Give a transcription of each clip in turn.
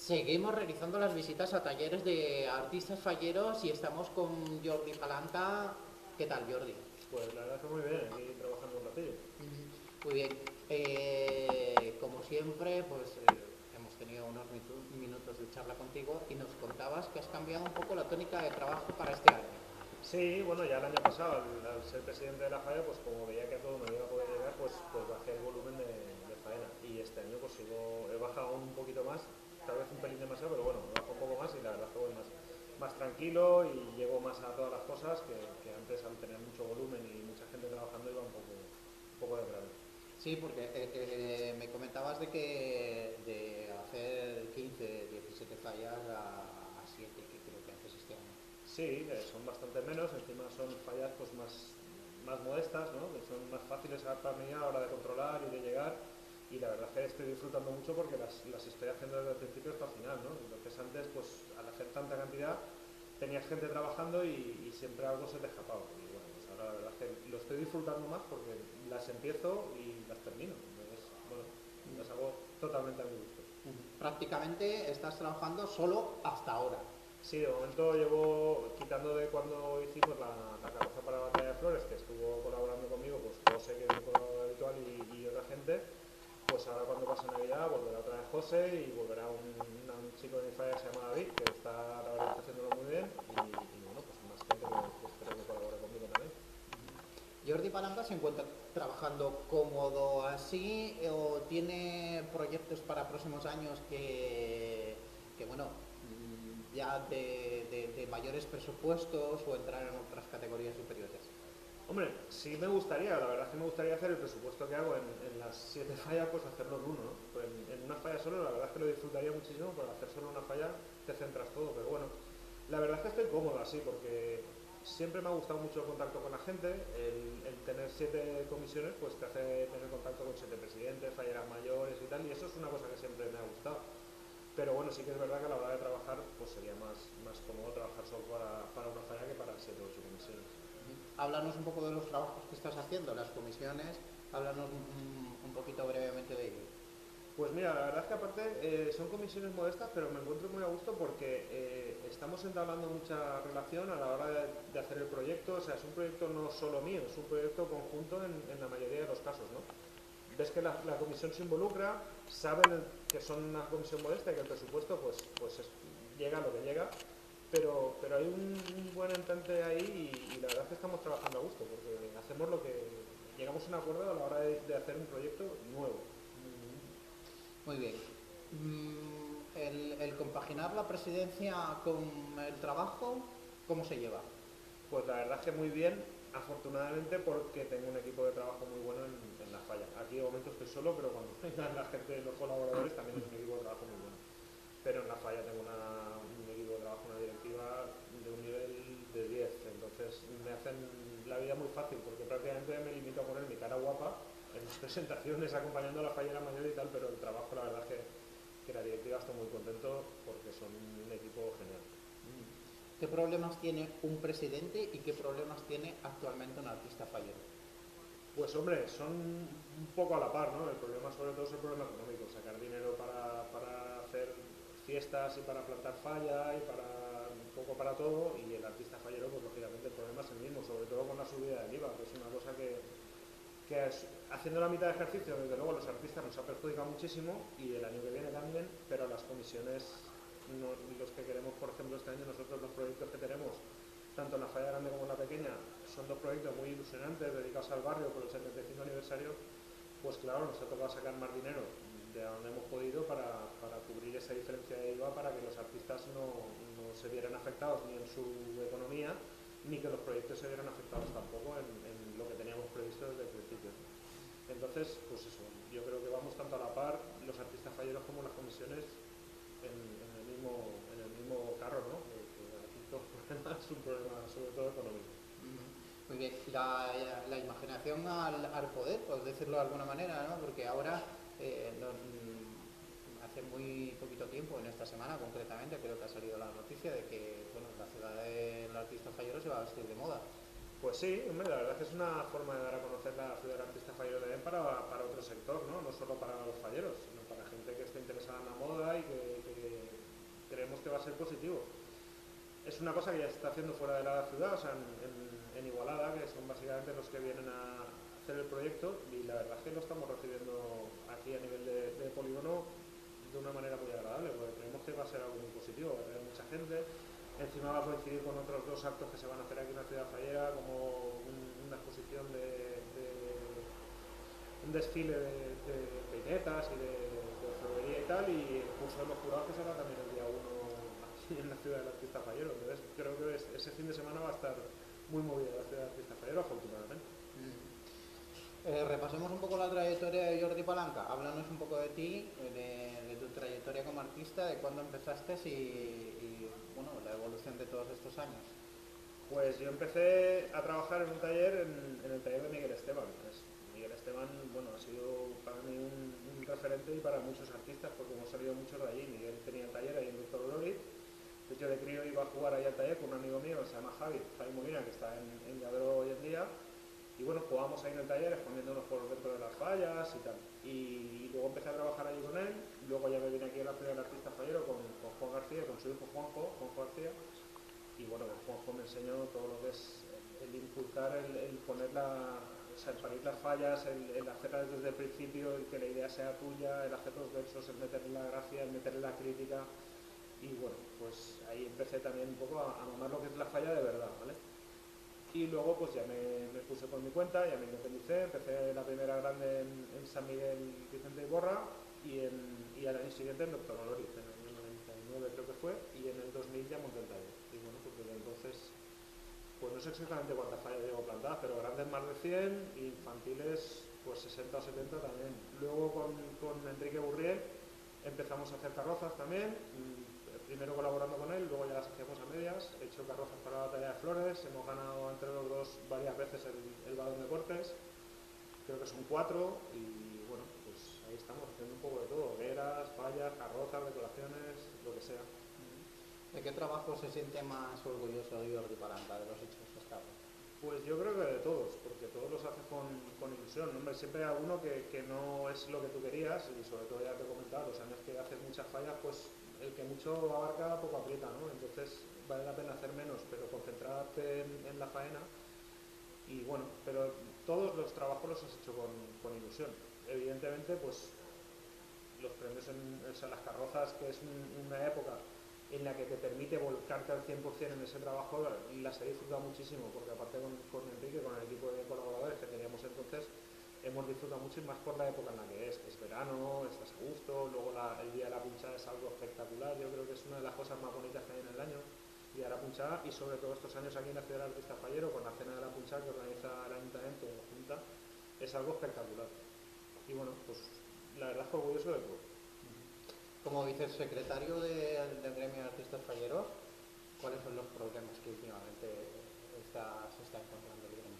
Seguimos realizando las visitas a talleres de artistas falleros y estamos con Jordi Palanta. ¿Qué tal, Jordi? Pues la verdad es que muy bien, aquí trabajando un ratillo. Muy bien. Como siempre, pues hemos tenido unos minutos de charla contigo y nos contabas que has cambiado un poco la tónica de trabajo para este año. Sí, bueno, ya el año pasado, al ser presidente de la Falla, pues como veía que a todo no iba a poder llegar, pues bajé el volumen de faena. Y este año pues he bajado un poquito más, tal vez un pelín demasiado, pero bueno, he bajado un poco más y la verdad es que voy más tranquilo y llego más a todas las cosas que antes al tener mucho volumen y mucha gente trabajando iba un poco de grave. Sí, porque me comentabas de que de hacer 15, 17 fallas a 7, que creo que haces este año. Sí, son bastante menos, encima son fallas pues más modestas, ¿no? Que son más fáciles para mí a la hora de controlar y de llegar. Y la verdad es que estoy disfrutando mucho porque las estoy haciendo desde el principio hasta el final, ¿no? Entonces antes, pues al hacer tanta cantidad, tenías gente trabajando y siempre algo se te escapaba. Y bueno, pues ahora la verdad es que lo estoy disfrutando más porque las empiezo y las termino. Entonces, bueno, las hago totalmente a mi gusto. Prácticamente estás trabajando solo hasta ahora. Sí, de momento llevo quitando de cuando hicimos la carroza para la batalla de flores, que estuvo colaborando conmigo, pues José, que es mi colaborador habitual, y otra gente. Pues ahora cuando pase Navidad volverá otra vez José y volverá un chico de mi falla que se llama David, que está, la verdad, está haciéndolo muy bien. Y bueno, pues más gente que espero que colabore conmigo también. Jordi Palanta se encuentra trabajando cómodo así o tiene proyectos para próximos años que bueno, ya de mayores presupuestos o entrar en otras categorías superiores. Hombre, sí me gustaría, la verdad es que me gustaría hacer el presupuesto que hago en las 7 fallas, pues hacerlo en uno, ¿no? Pues en una falla solo, la verdad es que lo disfrutaría muchísimo, pero hacer solo una falla te centras todo, pero bueno, la verdad es que estoy cómodo así, porque siempre me ha gustado mucho el contacto con la gente, el tener 7 comisiones, pues te hace tener contacto con 7 presidentes, falleras mayores y tal, y eso es una cosa que siempre me ha gustado. Pero bueno, sí que es verdad que a la hora de trabajar, pues sería más cómodo trabajar solo para una falla que para 7 o 8 comisiones. Háblanos un poco de los trabajos que estás haciendo, las comisiones, háblanos un poquito brevemente de ello. Pues mira, la verdad es que aparte son comisiones modestas, pero me encuentro muy a gusto porque estamos entablando mucha relación a la hora de hacer el proyecto. O sea, es un proyecto no solo mío, es un proyecto conjunto en la mayoría de los casos, ¿no? Ves que la comisión se involucra, saben que son una comisión modesta y que el presupuesto llega a lo que llega, pero hay un buen entente ahí y la verdad es que estamos trabajando a gusto porque hacemos lo que llegamos a un acuerdo a la hora de hacer un proyecto nuevo. Muy bien. El compaginar la presidencia con el trabajo, ¿cómo se lleva? Pues la verdad es que muy bien, afortunadamente porque tengo un equipo de trabajo muy bueno en la falla. Aquí de momento estoy solo, pero cuando vengan la gente, los colaboradores, también es un equipo de trabajo muy bueno. Pero en la falla tengo un equipo de trabajo, una directiva de un nivel de 10, entonces me hacen la vida muy fácil porque prácticamente me limito a poner mi cara guapa en las presentaciones acompañando a la fallera mayor y tal, pero el trabajo la verdad es que la directiva está muy contento porque son un equipo genial. ¿Qué problemas tiene un presidente y qué problemas tiene actualmente un artista fallero? Pues hombre, son un poco a la par, ¿no? El problema sobre todo es el problema económico, sacar dinero para hacer fiestas y para plantar falla y para un poco para todo, y el artista fallero pues lógicamente el problema es el mismo, sobre todo con la subida del IVA, que es una cosa haciendo la mitad de ejercicio, desde luego los artistas nos ha perjudicado muchísimo y el año que viene también, pero las comisiones, los que queremos, por ejemplo, este año nosotros los proyectos que tenemos tanto en la falla grande como en la pequeña, son dos proyectos muy ilusionantes dedicados al barrio por el 75 aniversario, pues claro, nos ha tocado sacar más dinero de donde hemos podido para cubrir esa diferencia de IVA para que los artistas no se vieran afectados ni en su economía, ni que los proyectos se vieran afectados tampoco en lo que teníamos previsto desde el principio. Entonces, pues eso, yo creo que vamos tanto a la par los artistas falleros como las comisiones en el mismo carro, ¿no? Que aquí todo problema es un problema sobre todo económico. Muy bien, la imaginación al poder, por decirlo de alguna manera, ¿no? Porque ahora, hace muy poquito tiempo, en esta semana concretamente, creo que ha salido la noticia de que bueno, la ciudad del artista fallero se va a vestir de moda. Pues sí, hombre, la verdad es que es una forma de dar a conocer la ciudad del artista fallero también para otro sector, ¿no? No solo para los falleros, sino para gente que esté interesada en la moda y que a ser positivo. Es una cosa que ya se está haciendo fuera de la ciudad, o sea, en Igualada, que son básicamente los que vienen a hacer el proyecto, y la verdad es que lo estamos recibiendo aquí a nivel de polígono de una manera muy agradable, porque creemos que va a ser algo muy positivo, va a tener mucha gente. Encima va a coincidir con otros dos actos que se van a hacer aquí en la ciudad fallera, como una exposición un desfile de peinetas y de orfebrería y tal, y el curso de los jurados que será también el día 1 aquí en la ciudad del artista fallero. Entonces creo que ese fin de semana va a estar muy movida la ciudad del artista fallero, afortunadamente. Repasemos un poco la trayectoria de Jordi Palanca. Háblanos un poco de ti, de tu trayectoria como artista, de cuándo empezaste y bueno, la evolución de todos estos años. Pues yo empecé a trabajar en un taller, en el taller de Miguel Esteban. Miguel Esteban, bueno, ha sido para mí un referente y para muchos artistas, porque hemos salido muchos de allí. Miguel tenía el taller ahí en Víctor Glory. De hecho, de crío iba a jugar ahí al taller con un amigo mío que se llama Javi Molina, que está en Lladró hoy en día. Y bueno, jugábamos ahí en el taller, escondiéndonos por dentro de las fallas y tal. Y luego empecé a trabajar allí con él. Luego ya me vine aquí a la Feria del Artista Fallero con Juan García, con su hijo Juanjo García. Y bueno, Juanjo me enseñó todo lo que es el inculcar, el poner o sea, el parir las fallas, el hacerlas desde el principio, el que la idea sea tuya, el hacer los versos, el meterle la gracia, el meterle la crítica. Y bueno, pues ahí empecé también un poco a mamar lo que es la falla de verdad, ¿vale? Y luego pues ya me puse por mi cuenta, ya me independicé, empecé la primera grande en San Miguel Vicente Iborra y al año siguiente en Doctor Oloris, en el año 99 creo que fue, y en el 2000 ya monté el taller. Y bueno, pues desde entonces, pues no sé exactamente cuántas fallas llevo plantadas, pero grandes más de 100, infantiles pues 60 o 70 también. Luego con Enrique Burriel empezamos a hacer carrozas también, primero colaborando con él, luego ya las hacíamos a medias. He hecho carrozas para la batalla de Flores, hemos ganado entre los dos varias veces el balón de Cortes, creo que son 4, y bueno, pues ahí estamos haciendo un poco de todo, hogueras, fallas, carrozas, decoraciones, lo que sea. ¿De qué trabajo se siente más orgulloso Jordi Palanca de los hechos hasta ahora? Pues yo creo que de todos, porque todos los haces con ilusión. Hombre, siempre hay alguno que no es lo que tú querías, y sobre todo ya te he comentado, los años que haces muchas fallas, pues el que mucho abarca poco aprieta, ¿no? Entonces vale la pena hacer menos, pero concentrarte en la faena. Y bueno, pero todos los trabajos los has hecho con ilusión. Evidentemente, pues los premios o sea, las carrozas, que es una época en la que te permite volcarte al 100% en ese trabajo, las he disfrutado muchísimo, porque aparte con Enrique, con el equipo de colaboradores que teníamos entonces, hemos disfrutado mucho, y más por la época en la que es verano, estás a gusto, luego el día de la punchada es algo espectacular. Yo creo que es una de las cosas más bonitas que hay en el año, el día de la punchada, y sobre todo estos años aquí en la ciudad del Artista Fallero, con la cena de la punchada que organiza el Ayuntamiento o la Junta, es algo espectacular. Y bueno, pues la verdad es que orgulloso de todo. Como vicesecretario del gremio de artistas falleros, ¿cuáles son los problemas que últimamente se está encontrando el gremio?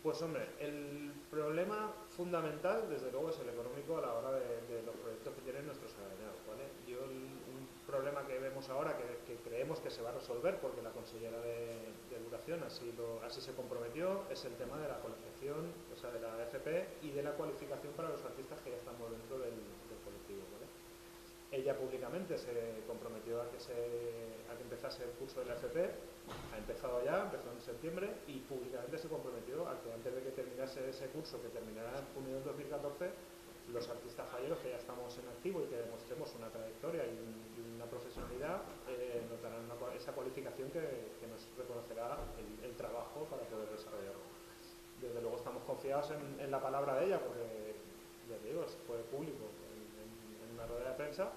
Pues hombre, el problema fundamental, desde luego, es el económico a la hora de los proyectos que tienen nuestros agremiados, ¿vale? Un problema que vemos ahora, que creemos que se va a resolver, porque la consellera de Educación así se comprometió, es el tema de la colegiación, o sea, de la FP y de la cualificación para los artistas que ya estamos dentro del colectivo, ¿vale? Ella públicamente se comprometió a que empezase el curso de la FP, ha empezado ya, empezó en septiembre, y públicamente se comprometió a que antes de que terminase ese curso, que terminará en junio del 2014, los artistas falleros que ya estamos en activo y que demostremos una trayectoria y una profesionalidad, nos darán esa cualificación que nos reconocerá el trabajo para poder desarrollarlo. Desde luego estamos confiados en la palabra de ella, porque, ya te digo, fue público en una rueda de prensa.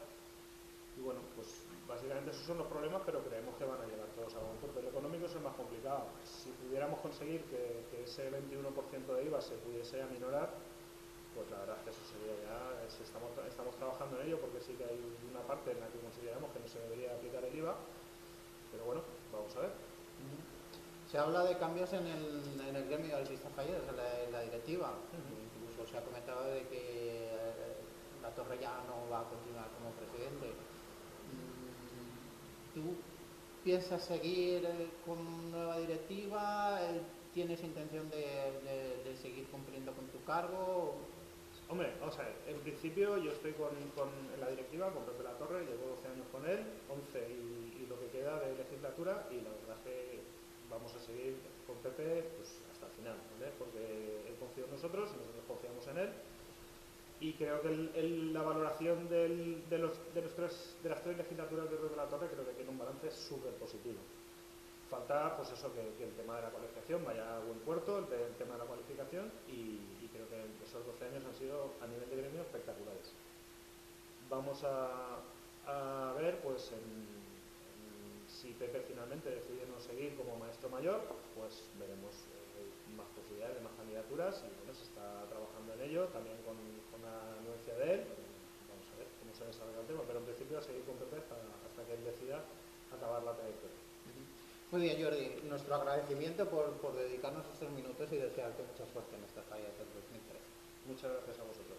Y bueno, pues básicamente esos son los problemas, pero creemos que van a llegar todos a buen puerto. El económico es el más complicado. Si pudiéramos conseguir que ese 21% de IVA se pudiese aminorar, pues la verdad es que eso sería ya, estamos trabajando en ello, porque sí que hay una parte en la que consideramos que no se debería aplicar el IVA, pero bueno, vamos a ver. Se habla de cambios en el gremio de artistas falleros, en la directiva. Incluso se ha comentado de que la Torre ya no va a continuar como presidente. ¿Tú piensas seguir con nueva directiva? ¿Tienes intención de seguir cumpliendo con tu cargo? Hombre, o sea, en principio yo estoy en la directiva con Pepe La Torre, llevo 12 años con él, 11, y legislatura y la verdad es que vamos a seguir con Pepe pues, hasta el final, ¿vale? Porque él confía en nosotros y nosotros confiamos en él. Y creo que la valoración de las tres legislaturas de Ruiz de la Torre creo que tiene un balance súper positivo. Falta pues eso, que el tema de la colegiación vaya a buen puerto, el tema de la cualificación y creo que esos 12 años han sido a nivel de gremio espectaculares. Vamos a ver pues si Pepe finalmente decide no seguir como maestro mayor, pues veremos más posibilidades, más candidaturas y bueno, se está trabajando en ello también con la anuencia de él. Vamos a ver cómo se desarrolla el tema, pero en principio a seguir con Pepe hasta que él decida acabar la trayectoria. Muy bien, Jordi, nuestro agradecimiento por dedicarnos estos minutos y desearte mucha suerte en estas fallas del 2003. Muchas gracias a vosotros.